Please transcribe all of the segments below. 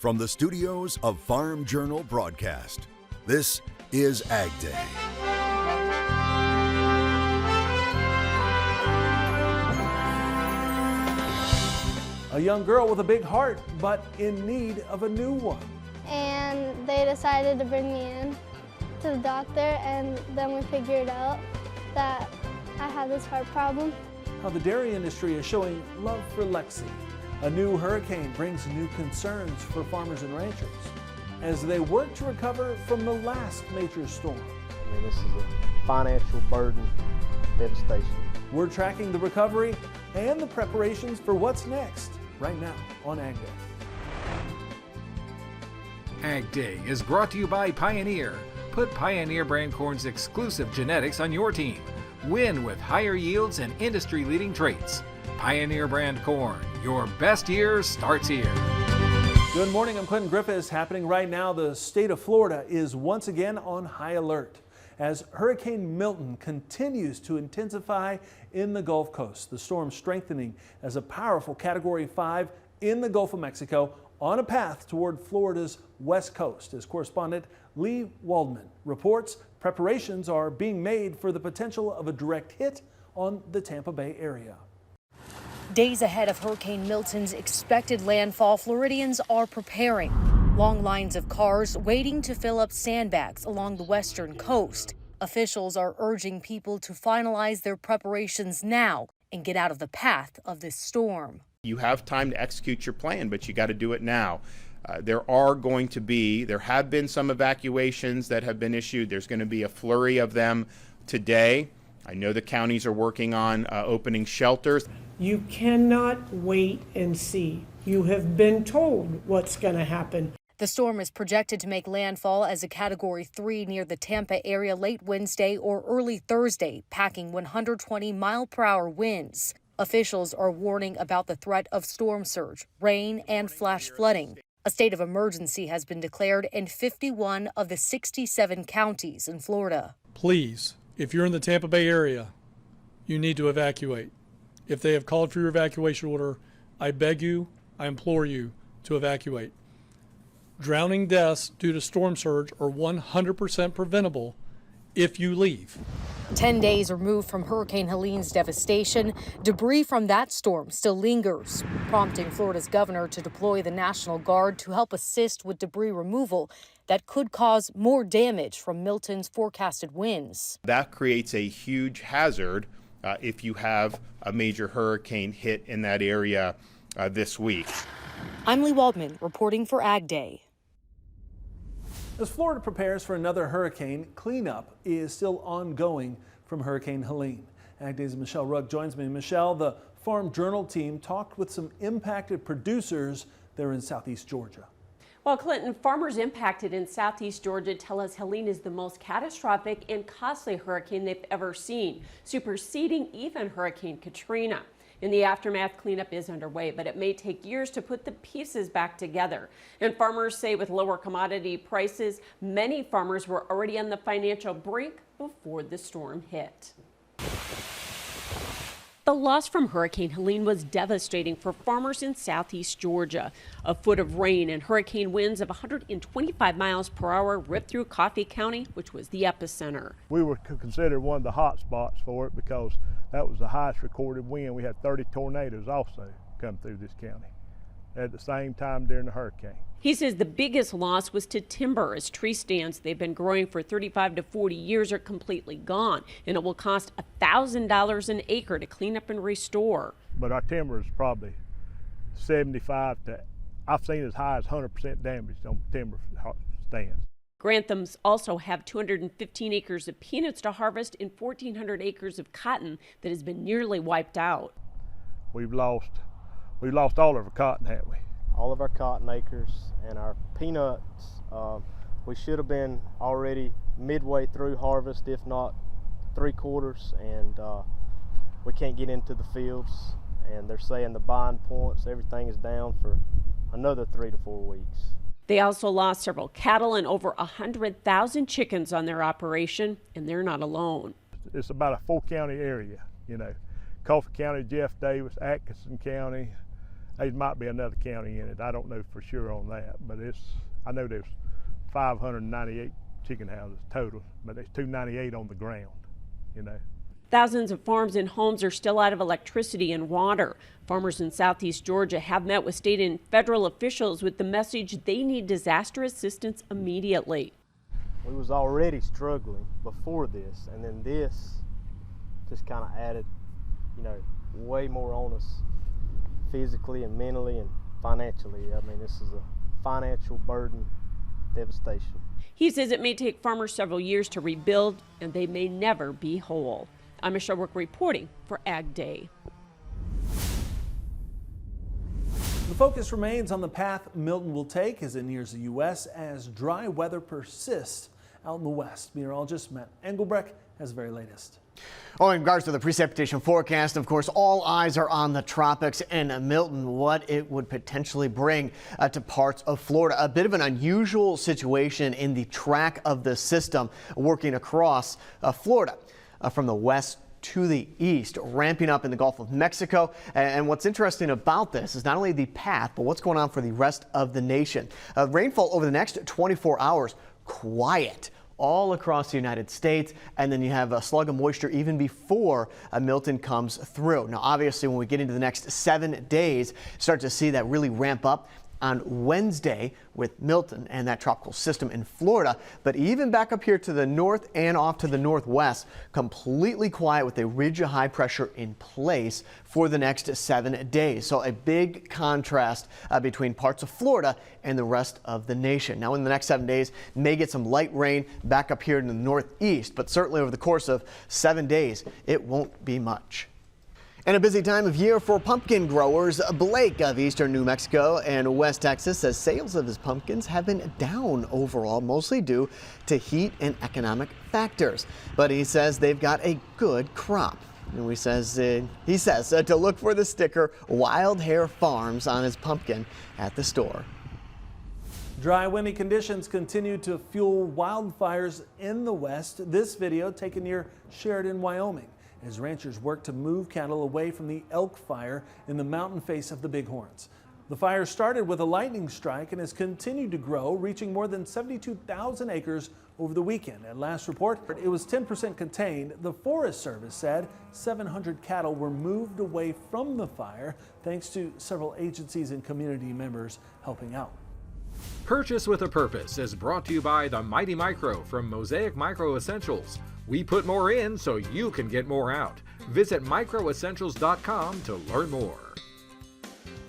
From the studios of Farm Journal Broadcast, this is Ag Day. A young girl with a big heart, but in need of a new one. And they decided to bring me in to the doctor, and then we figured out that I had this heart problem. How the dairy industry is showing love for Lexi. A new hurricane brings new concerns for farmers and ranchers as they work to recover from the last major storm. I mean, this is a financial burden, devastation. We're tracking the recovery and the preparations for what's next right now on Ag Day. Ag Day is brought to you by Pioneer. Put Pioneer brand corn's exclusive genetics on your team. Win with higher yields and industry-leading traits. Pioneer brand corn. Your best year starts here. Good morning, I'm Clinton Griffiths. Happening right now, the state of Florida is once again on high alert as Hurricane Milton continues to intensify in the Gulf Coast. The storm strengthening as a powerful Category 5 in the Gulf of Mexico on a path toward Florida's west coast. As correspondent Lee Waldman reports, preparations are being made for the potential of a direct hit on the Tampa Bay area. Days ahead of Hurricane Milton's expected landfall, Floridians are preparing. Long lines of cars waiting to fill up sandbags along the western coast. Officials are urging people to finalize their preparations now and get out of the path of this storm. You have time to execute your plan, but you got to do it now. There have been some evacuations that have been issued. There's going to be a flurry of them today. I know the counties are working on opening shelters. You cannot wait and see. You have been told what's going to happen. The storm is projected to make landfall as a Category 3 near the Tampa area late Wednesday or early Thursday, packing 120-mile-per-hour winds. Officials are warning about the threat of storm surge, rain, and flash flooding. A state of emergency has been declared in 51 of the 67 counties in Florida. Please, if you're in the Tampa Bay area, you need to evacuate. If they have called for your evacuation order, I beg you, I implore you to evacuate. Drowning deaths due to storm surge are 100% preventable if you leave. 10 days removed from Hurricane Helene's devastation, debris from that storm still lingers, prompting Florida's governor to deploy the National Guard to help assist with debris removal that could cause more damage from Milton's forecasted winds. That creates a huge hazard if you have a major hurricane hit in that area this week. I'm Lee Waldman reporting for Ag Day. As Florida prepares for another hurricane, cleanup is still ongoing from Hurricane Helene. Ag Day's Michelle Rugg joins me. Michelle, the Farm Journal team talked with some impacted producers there in southeast Georgia. Well, Clinton, farmers impacted in southeast Georgia tell us Helene is the most catastrophic and costly hurricane they've ever seen, superseding even Hurricane Katrina. In the aftermath, cleanup is underway, but it may take years to put the pieces back together. And farmers say with lower commodity prices, many farmers were already on the financial brink before the storm hit. The loss from Hurricane Helene was devastating for farmers in southeast Georgia. A foot of rain and hurricane winds of 125 miles per hour ripped through Coffee County, which was the epicenter. We were considered one of the hot spots for it because that was the highest recorded wind. We had 30 tornadoes also come through this county at the same time during the hurricane. He says the biggest loss was to timber, as tree stands they've been growing for 35 to 40 years are completely gone, and it will cost $1,000 an acre to clean up and restore. But our timber is probably 75 to, I've seen as high as 100% damage on timber stands. Granthams also have 215 acres of peanuts to harvest and 1,400 acres of cotton that has been nearly wiped out. We've lost all of our cotton, haven't we? All of our cotton acres and our peanuts, we should have been already midway through harvest, if not 3/4, and we can't get into the fields, and they're saying the buying points, everything is down for another 3 to 4 weeks. They also lost several cattle and over 100,000 chickens on their operation, and they're not alone. It's about a 4-county area, you know. Coffee County, Jeff Davis, Atkinson County, There might be another county in it. I don't know for sure on that, but I know there's 598 chicken houses total, but there's 298 on the ground, you know. Thousands of farms and homes are still out of electricity and water. Farmers in southeast Georgia have met with state and federal officials with the message they need disaster assistance immediately. We was already struggling before this, and then this just kind of added, you know, way more on us physically and mentally and financially. I mean, this is a financial burden, devastation. He says it may take farmers several years to rebuild, and they may never be whole. I'm Michelle Rook reporting for Ag Day. The focus remains on the path Milton will take as it nears the U.S. as dry weather persists out in the west. Meteorologist Matt Engelbrecht has the very latest. Oh, in regards to the precipitation forecast, of course, all eyes are on the tropics and Milton, what it would potentially bring to parts of Florida. A bit of an unusual situation in the track of the system working across Florida from the west to the east, ramping up in the Gulf of Mexico. And what's interesting about this is not only the path, but what's going on for the rest of the nation. Rainfall over the next 24 hours, quiet all across the United States, and then you have a slug of moisture even before Milton comes through. Now, obviously, when we get into the next 7 days, start to see that really ramp up on Wednesday with Milton and that tropical system in Florida. But even back up here to the north and off to the northwest, completely quiet with a ridge of high pressure in place for the next 7 days. So a big contrast between parts of Florida and the rest of the nation. Now in the next 7 days, may get some light rain back up here in the northeast, but certainly over the course of 7 days, it won't be much. And a busy time of year for pumpkin growers. Blake of eastern New Mexico and West Texas says sales of his pumpkins have been down overall, mostly due to heat and economic factors. But he says they've got a good crop. And he says to look for the sticker Wild Hair Farms on his pumpkin at the store. Dry, windy conditions continue to fuel wildfires in the west. This video taken near Sheridan, Wyoming, as ranchers work to move cattle away from the elk fire in the mountain face of the Bighorns. The fire started with a lightning strike and has continued to grow, reaching more than 72,000 acres over the weekend. At last report, it was 10% contained. The Forest Service said 700 cattle were moved away from the fire, thanks to several agencies and community members helping out. Purchase with a Purpose is brought to you by the Mighty Micro from Mosaic Micro Essentials. We put more in so you can get more out. Visit microessentials.com to learn more.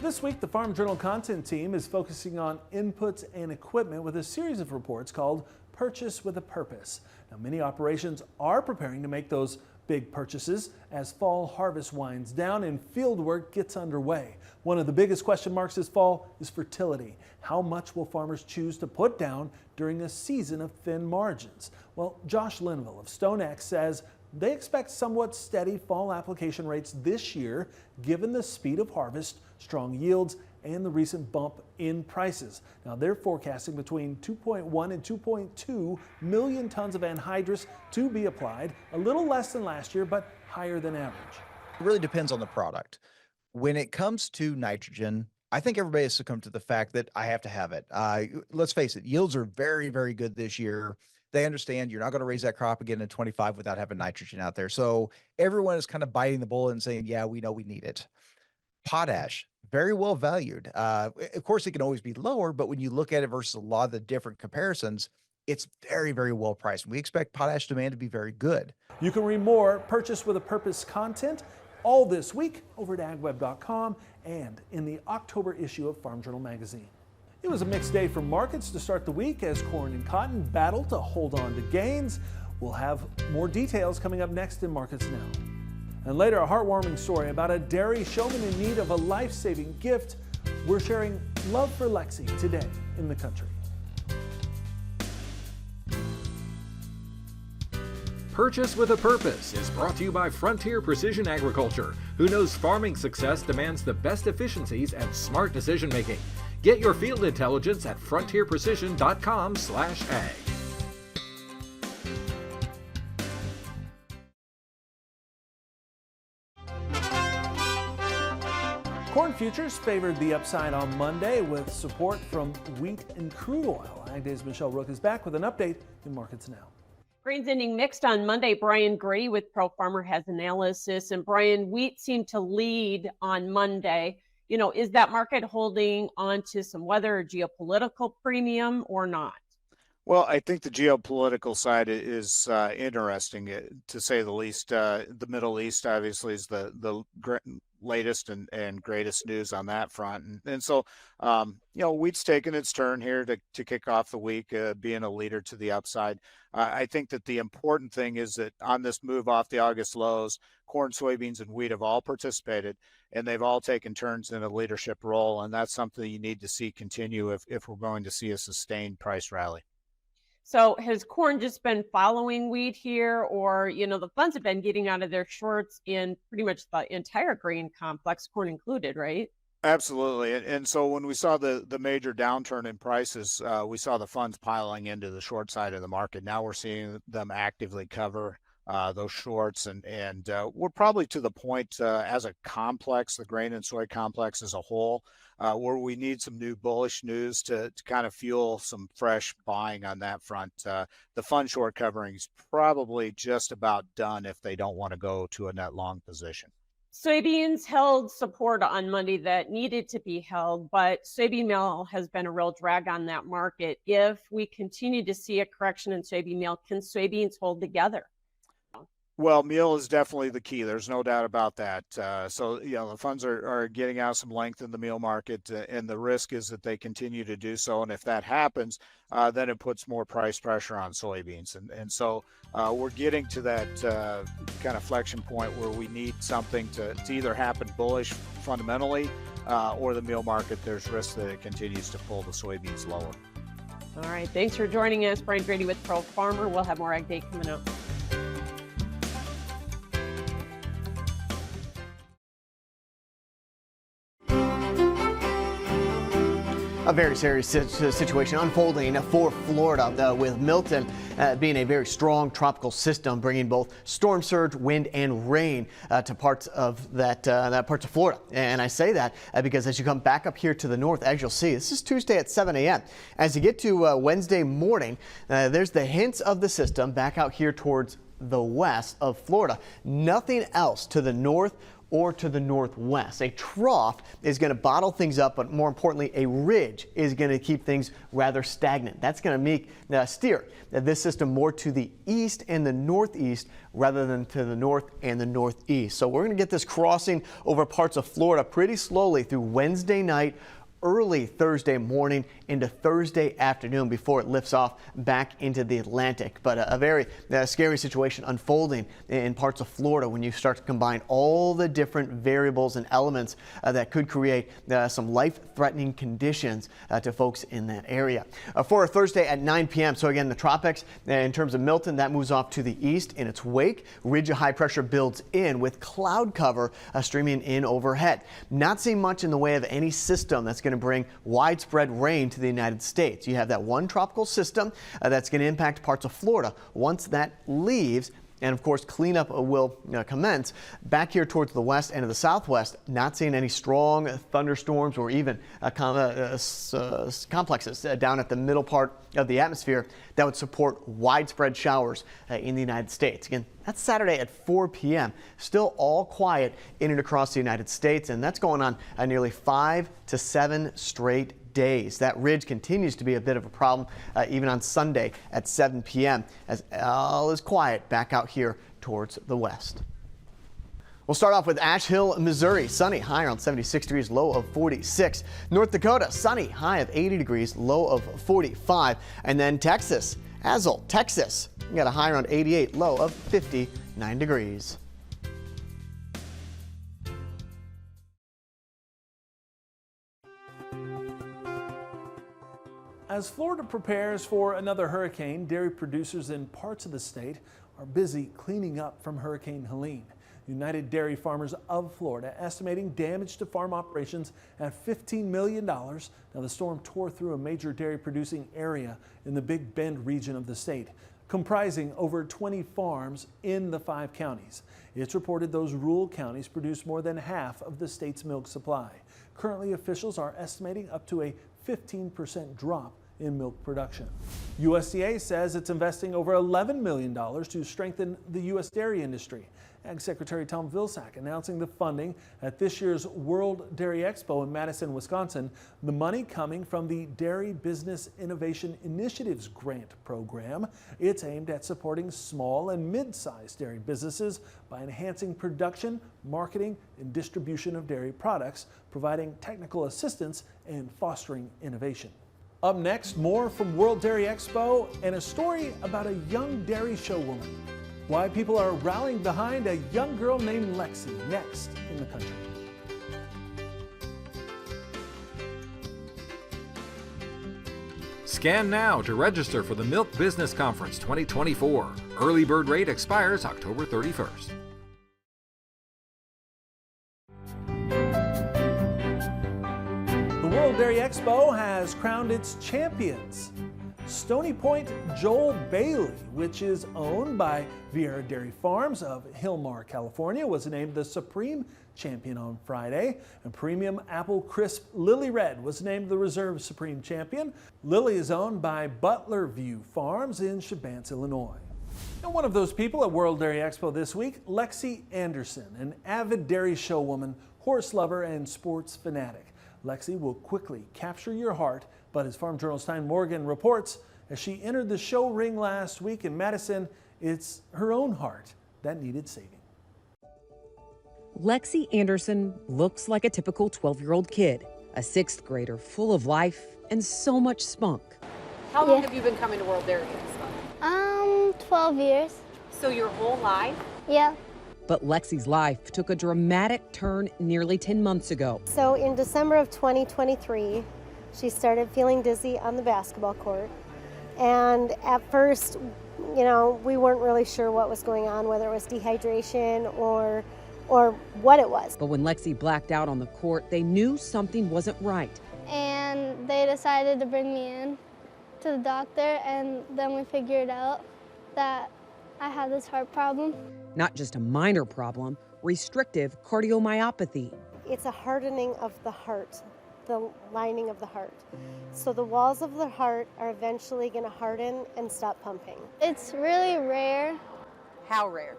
This week, the Farm Journal content team is focusing on inputs and equipment with a series of reports called Purchase with a Purpose. Now, many operations are preparing to make those big purchases as fall harvest winds down and field work gets underway. One of the biggest question marks this fall is fertility. How much will farmers choose to put down during a season of thin margins? Well, Josh Linville of StoneX says they expect somewhat steady fall application rates this year, given the speed of harvest, strong yields, and the recent bump in prices. Now they're forecasting between 2.1 and 2.2 million tons of anhydrous to be applied, a little less than last year, but higher than average. It really depends on the product. When it comes to nitrogen, I think everybody has succumbed to the fact that I have to have it. Let's face it, yields are very, very good this year. They understand you're not going to raise that crop again in 25 without having nitrogen out there. So everyone is kind of biting the bullet and saying, yeah, we know we need it. Potash, very well valued. Of course, it can always be lower, but when you look at it versus a lot of the different comparisons, it's very, very well priced. We expect potash demand to be very good. You can read more Purchase with a Purpose content all this week over at agweb.com and in the October issue of Farm Journal magazine. It was a mixed day for markets to start the week as corn and cotton battle to hold on to gains. We'll have more details coming up next in Markets Now. And later, a heartwarming story about a dairy showman in need of a life-saving gift. We're sharing love for Lexi today in the country. Purchase with a Purpose is brought to you by Frontier Precision Agriculture, who knows farming success demands the best efficiencies and smart decision making. Get your field intelligence at frontierprecision.com/ag. Corn Corn futures favored the upside on Monday with support from wheat and crude oil. AgDay's Michelle Rook is back with an update in markets now. Grains ending mixed on Monday. Brian Grady with Pro Farmer has analysis. And Brian, wheat seemed to lead on Monday. You know, is that market holding on to some weather or geopolitical premium or not? Well, I think the geopolitical side is interesting, to say the least. The Middle East obviously is the latest and greatest news on that front. And so, wheat's taken its turn here to kick off the week, being a leader to the upside. I think that the important thing is that on this move off the August lows, corn, soybeans, and wheat have all participated, and they've all taken turns in a leadership role. And that's something you need to see continue if we're going to see a sustained price rally. So has corn just been following wheat here, or, the funds have been getting out of their shorts in pretty much the entire grain complex, corn included, right? Absolutely. And so when we saw the major downturn in prices, we saw the funds piling into the short side of the market. Now we're seeing them actively cover those shorts. And we're probably to the point as a complex, the grain and soy complex as a whole, where we need some new bullish news to kind of fuel some fresh buying on that front. The fund short covering is probably just about done if they don't want to go to a net long position. Soybeans held support on Monday that needed to be held, but soybean meal has been a real drag on that market. If we continue to see a correction in soybean meal, can soybeans hold together? Well, meal is definitely the key. There's no doubt about that. So, the funds are getting out some length in the meal market, and the risk is that they continue to do so. And if that happens, then it puts more price pressure on soybeans. And so we're getting to that kind of flexion point where we need something to either happen bullish fundamentally or the meal market, there's risk that it continues to pull the soybeans lower. All right. Thanks for joining us. Brian Grady with Pro Farmer. We'll have more Ag Day coming up. A very serious situation unfolding for Florida with Milton being a very strong tropical system, bringing both storm surge, wind, and rain to parts of parts of Florida. And I say that because as you come back up here to the north, as you'll see, this is Tuesday at 7 a.m. As you get to Wednesday morning, there's the hints of the system back out here towards the west of Florida. Nothing else to the north or to the northwest. A trough is going to bottle things up, but more importantly, a ridge is going to keep things rather stagnant. That's going to steer this system more to the east and the northeast rather than to the north and the northeast. So we're going to get this crossing over parts of Florida pretty slowly through Wednesday night, early Thursday morning into Thursday afternoon before it lifts off back into the Atlantic. But a very scary situation unfolding in parts of Florida when you start to combine all the different variables and elements that could create some life-threatening conditions to folks in that area. For Thursday at 9 p.m. So again, the tropics in terms of Milton, that moves off to the east in its wake. Ridge of high pressure builds in with cloud cover streaming in overhead. Not seeing much in the way of any system that's going to bring widespread rain to the United States. You have that one tropical system that's going to impact parts of Florida. Once that leaves, and of course cleanup will commence back here towards the west and to the southwest, not seeing any strong thunderstorms or even complexes down at the middle part of the atmosphere that would support widespread showers in the United States. Again, that's Saturday at 4 p.m. Still all quiet in and across the United States, and that's going on nearly 5 to 7 straight days. That ridge continues to be a bit of a problem even on Sunday at 7 p.m. as all is quiet back out here towards the west. We'll start off with Asheville, Missouri. Sunny, high around 76 degrees, low of 46. North Dakota, sunny, high of 80 degrees, low of 45. And then Texas, Azle, Texas, you got a high around 88, low of 59 degrees. As Florida prepares for another hurricane, dairy producers in parts of the state are busy cleaning up from Hurricane Helene. United Dairy Farmers of Florida estimating damage to farm operations at $15 million. Now, the storm tore through a major dairy producing area in the Big Bend region of the state, comprising over 20 farms in the 5 counties. It's reported those rural counties produce more than half of the state's milk supply. Currently, officials are estimating up to a 15% drop in milk production. USDA says it's investing over $11 million to strengthen the U.S. dairy industry. Ag Secretary Tom Vilsack announcing the funding at this year's World Dairy Expo in Madison, Wisconsin. The money coming from the Dairy Business Innovation Initiatives Grant Program. It's aimed at supporting small and mid-sized dairy businesses by enhancing production, marketing, and distribution of dairy products, providing technical assistance and fostering innovation. Up next, more from World Dairy Expo and a story about a young dairy showwoman. Why people are rallying behind a young girl named Lexi next in the country. Scan now to register for the Milk Business Conference 2024. Early bird rate expires October 31st. The World Dairy Expo has crowned its champions. Stony Point Joel Bailey, which is owned by Vieira Dairy Farms of Hillmar, California, was named the Supreme Champion on Friday. And Premium Apple Crisp Lily Red was named the Reserve Supreme Champion. Lily is owned by Butler View Farms in Chebance, Illinois. And one of those people at World Dairy Expo this week, Lexi Anderson, an avid dairy showwoman, horse lover, and sports fanatic. Lexi will quickly capture your heart, but as Farm Journal's Tyne Morgan reports, as she entered the show ring last week in Madison, it's her own heart that needed saving. Lexi Anderson looks like a typical 12-year-old kid, a sixth grader full of life and so much spunk. How long have you been coming to World Dairy Expo? 12 years. So your whole life? Yeah. But Lexi's life took a dramatic turn nearly 10 months ago. So in December of 2023, she started feeling dizzy on the basketball court. And at first, we weren't really sure what was going on, whether it was dehydration or what it was. But when Lexi blacked out on the court, they knew something wasn't right. And they decided to bring me in to the doctor, and then we figured out that I had this heart problem. Not just a minor problem, restrictive cardiomyopathy. It's a hardening of the heart, the lining of the heart. So the walls of the heart are eventually going to harden and stop pumping. It's really rare. How rare?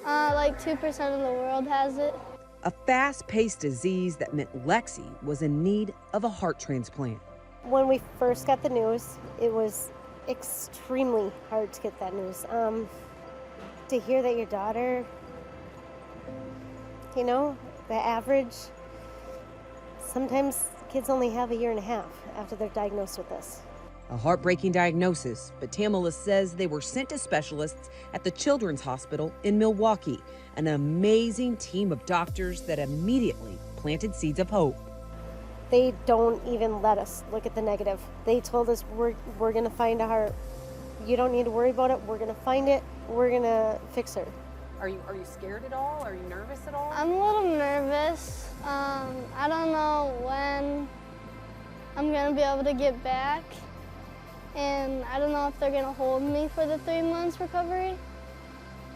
Like 2% of the world has it. A fast-paced disease that meant Lexi was in need of a heart transplant. When we first got the news, it was extremely hard to get that news. To hear that your daughter, the average, sometimes kids only have 1.5 years after they're diagnosed with this. A heartbreaking diagnosis, but Tamala says they were sent to specialists at the Children's Hospital in Milwaukee, an amazing team of doctors that immediately planted seeds of hope. They don't even let us look at the negative. They told us we're going to find a heart. You don't need to worry about it. We're going to find it. We're going to fix her. Are you scared at all? Are you nervous at all? I'm a little nervous. I don't know when I'm going to be able to get back. And I don't know if they're going to hold me for the 3 months recovery.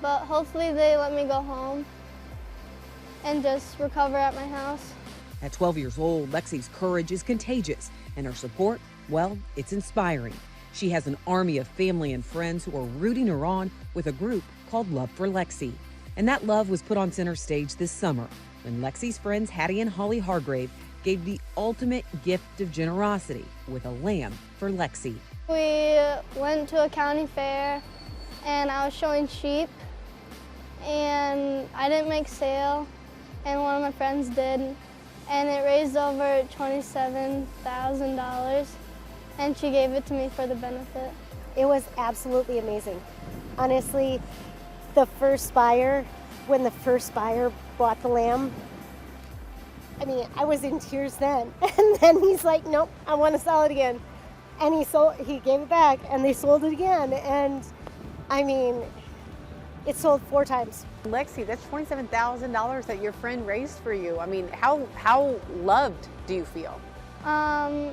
But hopefully they let me go home and just recover at my house. At 12 years old, Lexi's courage is contagious, and her support, well, it's inspiring. She has an army of family and friends who are rooting her on with a group called Love for Lexi. And that love was put on center stage this summer when Lexi's friends Hattie and Holly Hargrave gave the ultimate gift of generosity with a lamb for Lexi. We went to a county fair and I was showing sheep and I didn't make sale and one of my friends did. And it raised over $27,000, and she gave it to me for the benefit. It was absolutely amazing. Honestly, when the first buyer bought the lamb, I was in tears then. And then he's like, nope, I want to sell it again. And he gave it back, and they sold it again. And it sold 4 times. Lexi, that's $27,000 that your friend raised for you. How loved do you feel? I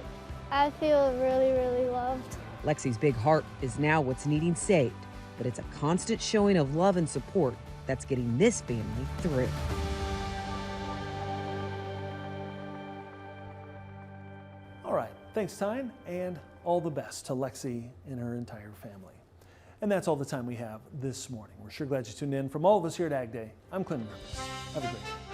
feel really, really loved. Lexi's big heart is now what's needing saved, but it's a constant showing of love and support that's getting this family through. Thanks, Tyne, and all the best to Lexi and her entire family. And that's all the time we have this morning. We're sure glad you tuned in. From all of us here at Ag Day, I'm Clinton Griffiths. Have a great day.